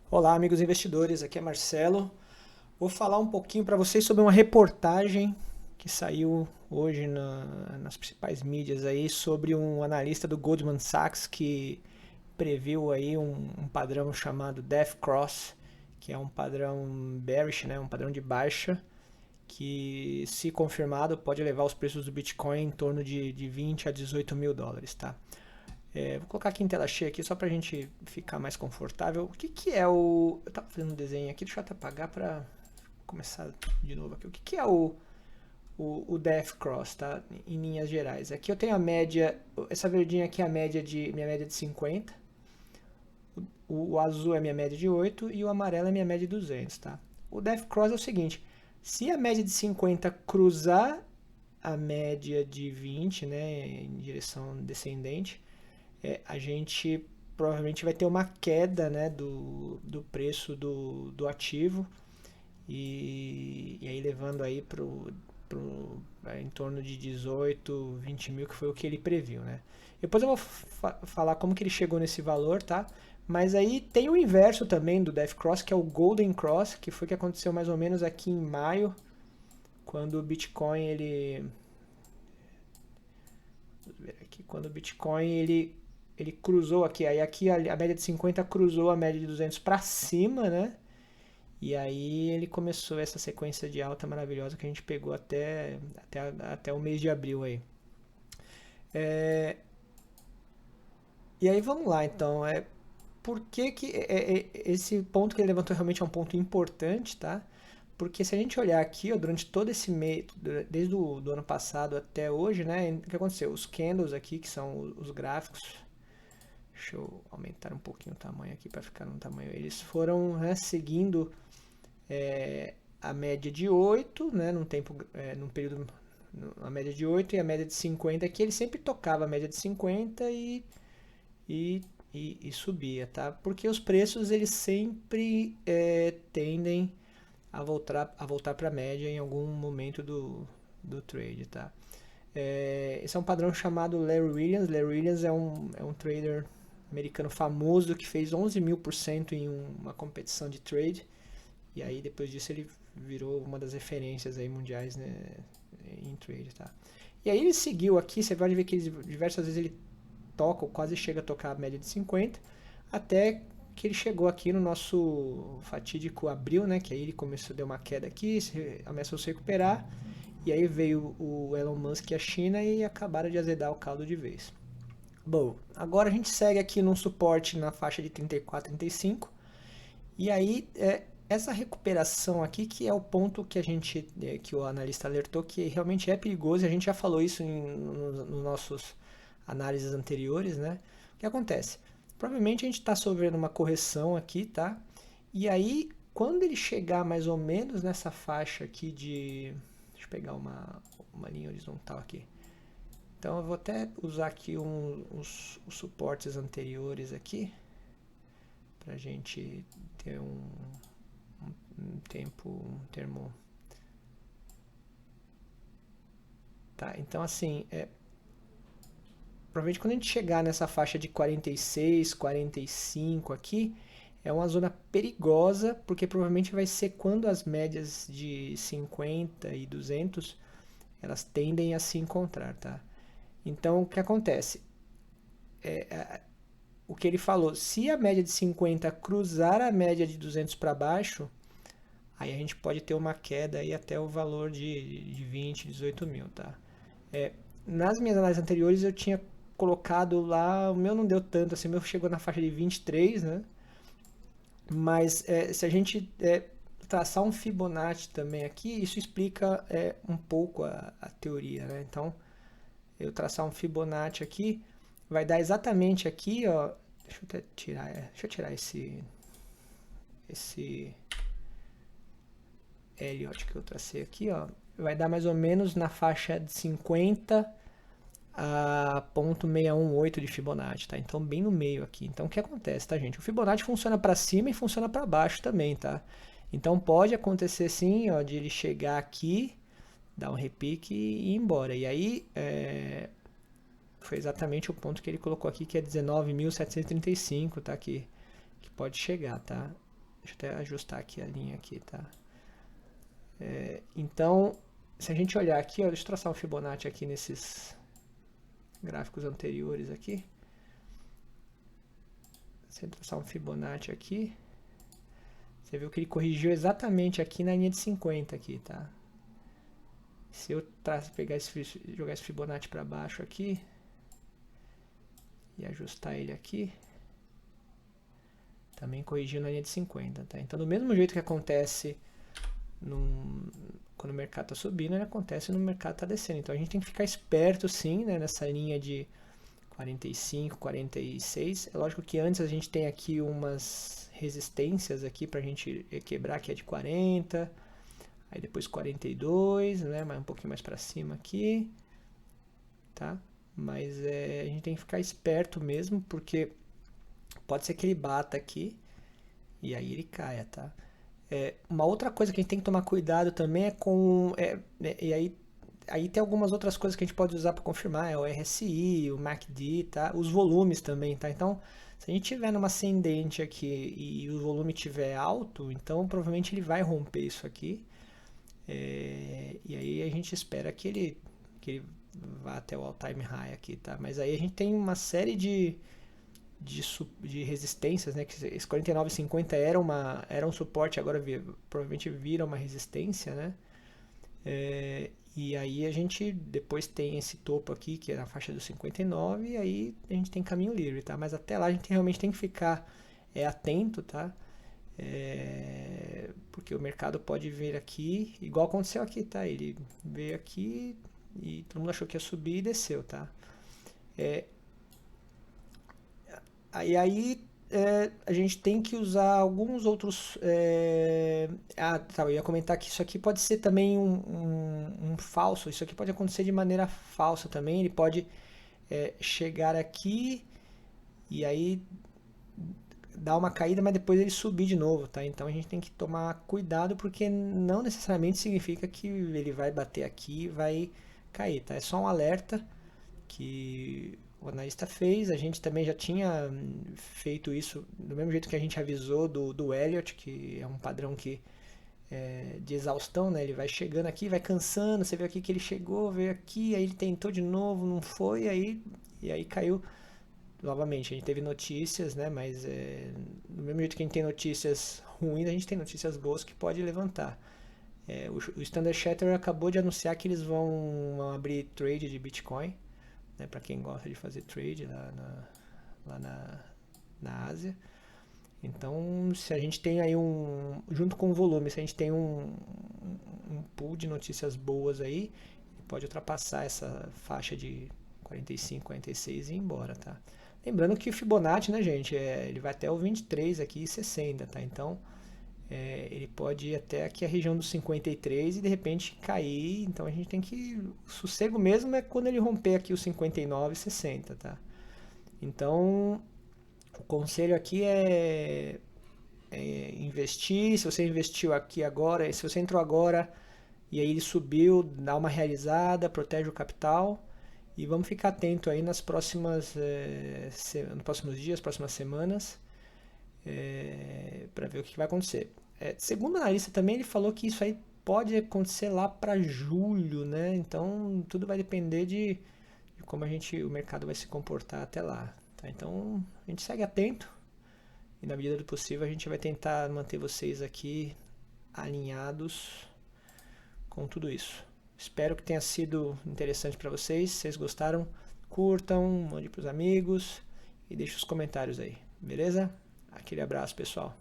Olá, amigos investidores, aqui é Marcelo. Vou falar um pouquinho para vocês sobre uma reportagem que saiu hoje nas principais mídias aí sobre um analista do Goldman Sachs que previu aí um padrão chamado Death Cross, que é um padrão bearish, né, um padrão de baixa, que se confirmado pode levar os preços do Bitcoin em torno de 20 a 18 mil dólares, tá? Vou colocar aqui em tela cheia aqui só pra gente ficar mais confortável. O que que é o... Eu tava fazendo um desenho aqui, deixa eu até apagar pra começar de novo aqui. O que que é o Death Cross, tá? Em linhas gerais. Aqui eu tenho a média, essa verdinha aqui é a média minha média de 50, o azul é minha média de 8 e o amarelo é minha média de 200, tá? O Death Cross é o seguinte, se a média de 50 cruzar a média de 20, né, em direção descendente, a gente provavelmente vai ter uma queda, né, do preço do ativo e aí levando aí em torno de 18, 20 mil, que foi o que ele previu, né? Depois eu vou falar como que ele chegou nesse valor, tá? Mas aí tem o inverso também do Death Cross, que é o Golden Cross, que foi o que aconteceu mais ou menos aqui em maio, quando o Bitcoin quando o Bitcoin ele cruzou aqui, aí aqui a média de 50 cruzou a média de 200 para cima, né? E aí ele começou essa sequência de alta maravilhosa que a gente pegou até o mês de abril aí. É, e aí vamos lá, então. Por que que esse ponto que ele levantou realmente é um ponto importante, tá? Porque se a gente olhar aqui, ó, durante todo esse mês, desde o do ano passado até hoje, né? O que aconteceu? Os candles aqui, que são os gráficos, deixa eu aumentar um pouquinho o tamanho aqui para ficar no tamanho. Eles foram, né, seguindo a média de 8, né, num período, a média de 8 e a média de 50, que ele sempre tocava a média de 50 e, e subia, tá? Porque os preços eles sempre tendem a voltar para a média em algum momento do trade, tá? Esse é um padrão chamado Larry Williams. Larry Williams é um trader americano famoso que fez 11 mil por cento em uma competição de trade. E aí depois disso ele virou uma das referências aí mundiais, né, em trade, tá? E aí ele seguiu aqui, você pode ver que diversas vezes ele toca, ou quase chega a tocar a média de 50, até que ele chegou aqui no nosso fatídico abril, né, que aí ele começou a dar uma queda aqui, começou a se recuperar, e aí veio o Elon Musk e a China e acabaram de azedar o caldo de vez. Bom, agora a gente segue aqui num suporte na faixa de 34, 35, e aí essa recuperação aqui que é o ponto que que o analista alertou que realmente é perigoso, e a gente já falou isso nos nossos análises anteriores, né? O que acontece? Provavelmente a gente está sofrendo uma correção aqui, tá? E aí, quando ele chegar mais ou menos nessa faixa aqui de... Deixa eu pegar uma linha horizontal aqui. Então eu vou até usar aqui os suportes anteriores aqui, para a gente ter um termo. Tá, então assim, provavelmente quando a gente chegar nessa faixa de 46, 45 aqui, é uma zona perigosa, porque provavelmente vai ser quando as médias de 50 e 200 elas tendem a se encontrar, tá? Então, o que acontece? O que ele falou, se a média de 50 cruzar a média de 200 para baixo, aí a gente pode ter uma queda aí até o valor de 20, 18 mil, tá? Nas minhas análises anteriores eu tinha colocado lá, o meu não deu tanto, assim, o meu chegou na faixa de 23, né? Mas se a gente traçar um Fibonacci também aqui, isso explica um pouco a teoria, né? Então, eu traçar um Fibonacci aqui, vai dar exatamente aqui, ó. Deixa eu tirar esse Elliott que eu tracei aqui, ó. Vai dar mais ou menos na faixa de 50 a 0,618 de Fibonacci, tá? Então bem no meio aqui. Então o que acontece, tá, gente? O Fibonacci funciona para cima e funciona para baixo também, tá? Então pode acontecer sim, ó, de ele chegar aqui, dar um repique e ir embora. E aí foi exatamente o ponto que ele colocou aqui, que é 19.735, tá? Que pode chegar, tá? Deixa eu até ajustar aqui a linha aqui, tá? Então, se a gente olhar aqui, ó, deixa eu traçar um Fibonacci aqui nesses gráficos anteriores aqui. Se eu traçar um Fibonacci aqui, você viu que ele corrigiu exatamente aqui na linha de 50 aqui, tá? Se eu jogar esse Fibonacci para baixo aqui e ajustar ele aqui, também corrigiu na linha de 50, tá? Então, do mesmo jeito que acontece quando o mercado está subindo, ele acontece no mercado está descendo. Então, a gente tem que ficar esperto, sim, né, nessa linha de 45, 46. É lógico que antes a gente tem aqui umas resistências aqui para a gente quebrar, que é de 40, aí depois 42, né, um pouquinho mais para cima aqui, tá? Mas a gente tem que ficar esperto mesmo, porque pode ser que ele bata aqui e aí ele caia, tá? Uma outra coisa que a gente tem que tomar cuidado também é com... e aí tem algumas outras coisas que a gente pode usar para confirmar, é o RSI, o MACD, tá? Os volumes também, tá? Então, se a gente tiver numa ascendente aqui e o volume estiver alto, então provavelmente ele vai romper isso aqui. E aí a gente espera que ele vá até o all-time high aqui, tá? Mas aí a gente tem uma série de resistências, né? Que esse 49,50 era um suporte, agora provavelmente vira uma resistência, né? E aí a gente depois tem esse topo aqui, que é na faixa dos 59, e aí a gente tem caminho livre, tá? Mas até lá a gente realmente tem que ficar atento, tá? Porque o mercado pode vir aqui, igual aconteceu aqui, tá? Ele veio aqui e todo mundo achou que ia subir e desceu, tá? Aí a gente tem que usar alguns outros... tá, eu ia comentar que isso aqui pode ser também um falso. Isso aqui pode acontecer de maneira falsa também. Ele pode chegar aqui e aí dar uma caída, mas depois ele subir de novo, tá? Então a gente tem que tomar cuidado, porque não necessariamente significa que ele vai bater aqui e vai cair, tá? É só um alerta que o analista fez. A gente também já tinha feito isso do mesmo jeito que a gente avisou do Elliott, que é um padrão de exaustão, né? Ele vai chegando aqui, vai cansando, você vê aqui que ele chegou, veio aqui, aí ele tentou de novo, não foi, e aí caiu novamente. A gente teve notícias, né? Mas do mesmo jeito que a gente tem notícias ruins, a gente tem notícias boas que pode levantar. O Standard Chartered acabou de anunciar que eles vão abrir trade de Bitcoin, né, para quem gosta de fazer trade lá na Ásia. Então, se a gente tem aí junto com o volume, se a gente tem um pool de notícias boas aí, pode ultrapassar essa faixa de 45, 46 e ir embora, tá? Lembrando que o Fibonacci, né, gente, ele vai até o 23 aqui e 60, tá? Então, ele pode ir até aqui a região dos 53 e de repente cair. Então a gente tem que... O sossego mesmo é quando ele romper aqui os 59 e 60, tá? Então o conselho aqui é investir. Se você investiu aqui agora, se você entrou agora e aí ele subiu, dá uma realizada, protege o capital. E vamos ficar atento aí nos próximos dias, próximas semanas, para ver o que vai acontecer. Segundo o analista também, ele falou que isso aí pode acontecer lá para julho, né? Então tudo vai depender de como o mercado vai se comportar até lá, tá? Então a gente segue atento e na medida do possível a gente vai tentar manter vocês aqui alinhados com tudo isso. Espero que tenha sido interessante para vocês. Se vocês gostaram, curtam, mande para os amigos e deixe os comentários aí, beleza? Aquele abraço, pessoal.